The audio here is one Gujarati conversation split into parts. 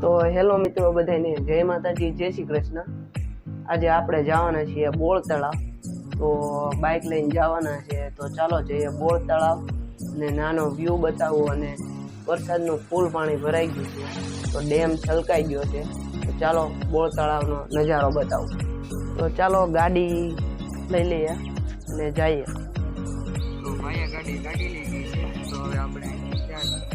તો હેલો મિત્રો બધાને જય માતાજી, જય શ્રી કૃષ્ણ। આજે આપણે જવાના છીએ બોળ તળાવ, તો બાઇક લઈને જવાના છે। તો ચાલો જઈએ બોળ તળાવ ને નાનો વ્યૂ બતાવું અને વરસાદનું ફૂલ પાણી ભરાઈ ગયું છે, તો ડેમ છલકાઈ ગયો છે। તો ચાલો બોળ તળાવનો નજારો બતાવું। તો ચાલો ગાડી લઈ લઈએ અને જઈએ। તો ભાઈએ ગાડી લઈ ગઈ છે, તો હવે આપણે ત્યાં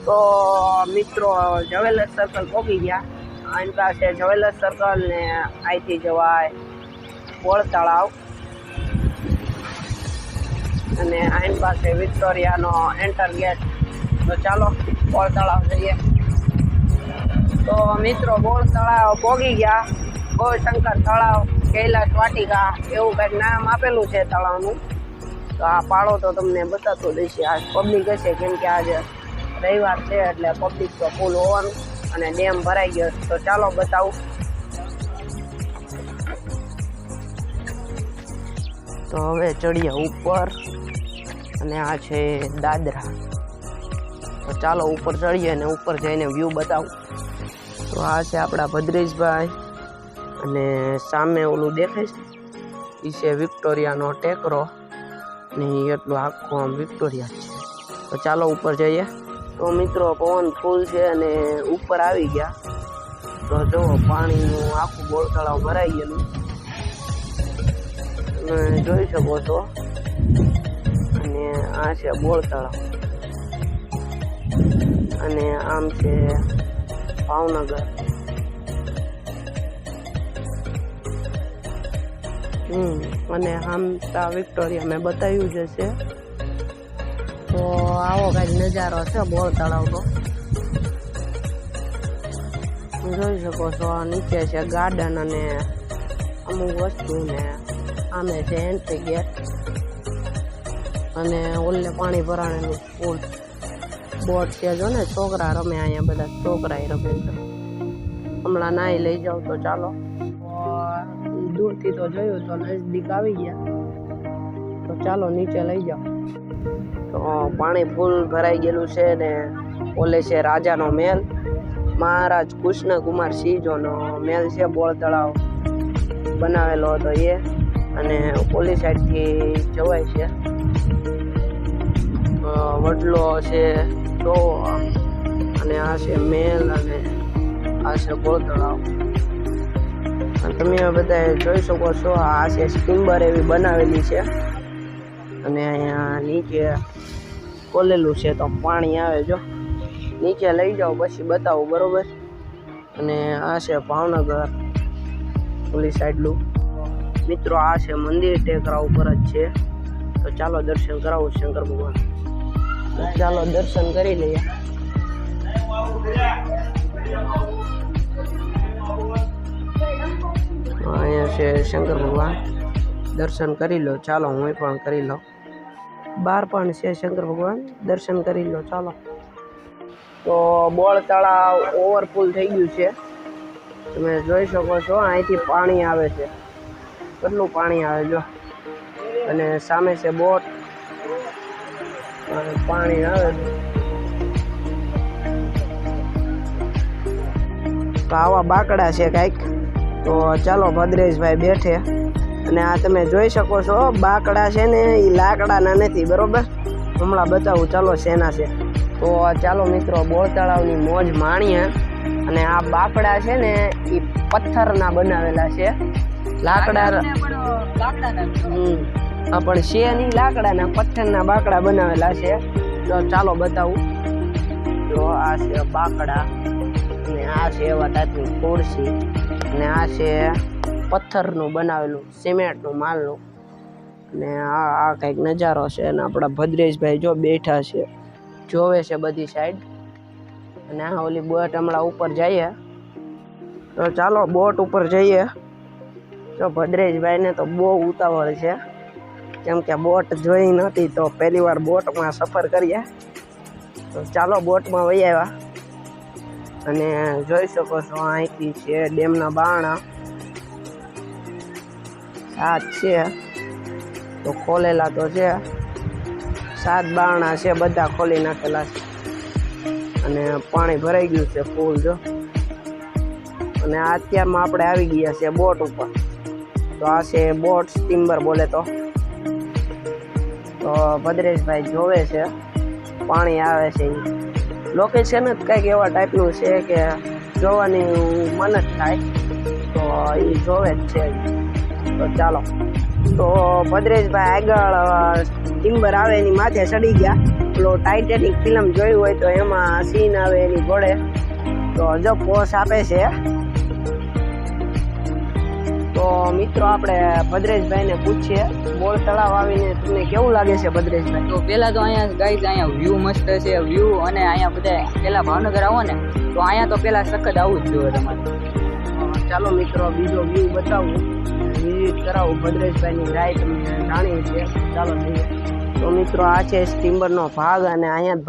તો મિત્રો જવેલર સર્કલ પહોંચી ગયા। આની પાસે જવેલર સર્કલ ને અહીંથી જવાય બોળ તળાવ, અને આની પાસે વિક્ટોરિયાનો એન્ટર ગેટ। તો ચાલો બોળ તળાવ જઈએ। તો મિત્રો બોળ તળાવ પહોંચી ગયા। ગૌશંકર તળાવ, કૈલાસ વાટિકા એવું કંઈક નામ આપેલું છે તળાવનું। તો આ પાડો તો તમને બતાતો દઈશ। આજ પબ્લિક હશે, કેમ કે આજે રવિવાર છે એટલે પબ્લિક તો ફૂલ હોવાનું, અને ડેમ ભરાઈ ગયો। તો ચાલો બતાવું। તો હવે ચડીએ ઉપર, અને આ છે દાદરા। તો ચાલો ઉપર ચડીએ અને ઉપર જઈને વ્યૂ બતાવું। તો આ છે આપણા ભદ્રેશભાઈ, અને સામે ઓલું દેખાય છે એ છે વિક્ટોરિયાનો ટેકરો, ને એટલું આખું આમ વિક્ટોરિયા છે। તો ચાલો ઉપર જઈએ। તો મિત્રો પવન ફૂલ છે અને ઉપર આવી ગયા। તો જુઓ પાણીનું આખું બોળ તળાવ ભરાઈ ગયેલું તમે જોઈ શકો છો। અને આ છે બોળ તળાવ, અને આમ છે ભાવનગર। અને આમતા વિક્ટોરિયા મેં બતાવ્યું જ છે। તો આવો કાંઈક નજારો છે બોળ તળાવનો, જોઈ શકો છો। નીચે છે ગાર્ડન અને અમુક વસ્તુ, ને આમે છે એન્ટ્રી ગેટ, અને ઓલે પાણી ભરાણેલું ફૂલ બોટ છે। જો ને છોકરા રમે, અહીંયા બધા છોકરા રમે છે। હમણાં નાહી લઈ જાવ। તો ચાલો, દૂરથી તો જોયું તો નજદીક આવી ગયા। તો ચાલો નીચે લઈ જાઓ। તો પાણી ફૂલ ભરાઈ ગયેલું છે, ને ઓલે છે રાજાનો મહેલ, મહારાજ કૃષ્ણકુમાર સિંહનો મહેલ છે। બોળ તળાવ બનાવેલો હતો એ, અને ઓલી સાઈડથી જવાય છે। વડલો છે તો, અને આ છે મહેલ, અને આ છે બોળ તળાવ। તમે બધા જોઈ શકો છો, આ છે સ્ટીમ્બર એવી બનાવેલી છે, અને અહીંયા નીચે ખોલેલું છે તો પાણી આવે। જો નીચે લઈ જાઓ પછી બતાવું, બરોબર। અને આ છે ભાવનગર ઓલી સાઈડનું। મિત્રો આ છે મંદિર ટેકરા ઉપર જ છે। તો ચાલો દર્શન કરાવું શંકર ભગવાન। તો ચાલો દર્શન કરી લઈએ। અહીંયા છે શંકર ભગવાન, દર્શન કરી લો। ચાલો હું પણ કરી લઉં। બહાર પણ છે શંકર ભગવાન, દર્શન કરી લો। ચાલો। તો બોળ તળાવ ઓવરફુલ થઈ ગયું છે, તમે જોઈ શકો છો। અહીંથી પાણી આવે છે, કેટલું પાણી આવે જો, અને સામે છે બોટ, અને પાણી આવે છે. તો આવા બાકડા છે કાંઈક. તો ચાલો ભદ્રેશભાઈ બેઠે અને આ તમે જોઈ શકો છો બાકડા છે ને એ લાકડાના નથી, બરોબર? હમણાં બતાવું ચાલો શેના છે. તો ચાલો મિત્રો બોર તળાવની મોજ માણીએ. અને આ બાકડા છે ને એ પથ્થરના બનાવેલા છે, લાકડા પણ છે નહીં, લાકડાના પથ્થરના બાકડા બનાવેલા છે. તો ચાલો બતાવું. તો આ છે બાકડા અને આ છે એવા ટાઈપની ખુરશી અને આ છે પથ્થરનું બનાવેલું સિમેન્ટનું માલનું. અને આ કંઈક નજારો છે. અને આપણા ભદ્રેશભાઈ જો બેઠા છે, જોવે છે બધી સાઈડ. અને આ ઓલી બોટ હમણાં ઉપર જઈએ. તો ચાલો બોટ ઉપર જઈએ. તો ભદ્રેશભાઈને તો બહુ ઉતાવળ છે, કેમ કે બોટ જોઈ નહોતી તો પહેલી વાર બોટમાં સફર કરીએ. તો ચાલો બોટમાં વહી આવ્યા. અને જોઈ શકો છો અહીંથી છે ડેમના બારણા 7 છે. તો ખોલેલા તો છે 7 બારણા છે, બધા ખોલી નાખેલા છે. અને પાણી ભરાઈ ગયું છે ફૂલ જો. અને અત્યારમાં આપણે આવી ગયા છે બોટ ઉપર. તો આ છે બોટ સ્ટીમર બોલે તો ભદ્રેશભાઈ જોવે છે પાણી આવે છે. લોકેશન જ કંઈક એવા ટાઈપનું છે કે જોવાની મન જ થાય. તો એ જોવે જ છે. તો ચાલો. તો ભદ્રેશભાઈ આગળ ટિમ્બર આવે એની માથે ચડી ગયા. પેલો ટાઇટેનિક ફિલ્મ જોયું હોય તો એમાં સીન આવે એની ઘોડે. તો જો પોસ આપે છે. તો મિત્રો આપણે ભદ્રેશભાઈને પૂછીએ બોર તળાવ આવીને તમને કેવું લાગે છે ભદ્રેશભાઈ? તો પેલા તો અહીંયા ગાઈઝ અહીંયા વ્યૂ મસ્ત છે, વ્યૂ. અને અહીંયા બધા પેલા ભાવનગર આવો ને તો અહીંયા તો પેલા સખત આવવું જ જોઈએ તમારે. ચાલો મિત્રો બીજો વ્યૂ બતાવું, વિઝિટ કરાવું ભદ્રેશભાઈની રાઈટ તમને જાણીએ છીએ. ચાલો જઈએ. તો મિત્રો આ છે સ્ટીમરનો ભાગ અને અહીંયા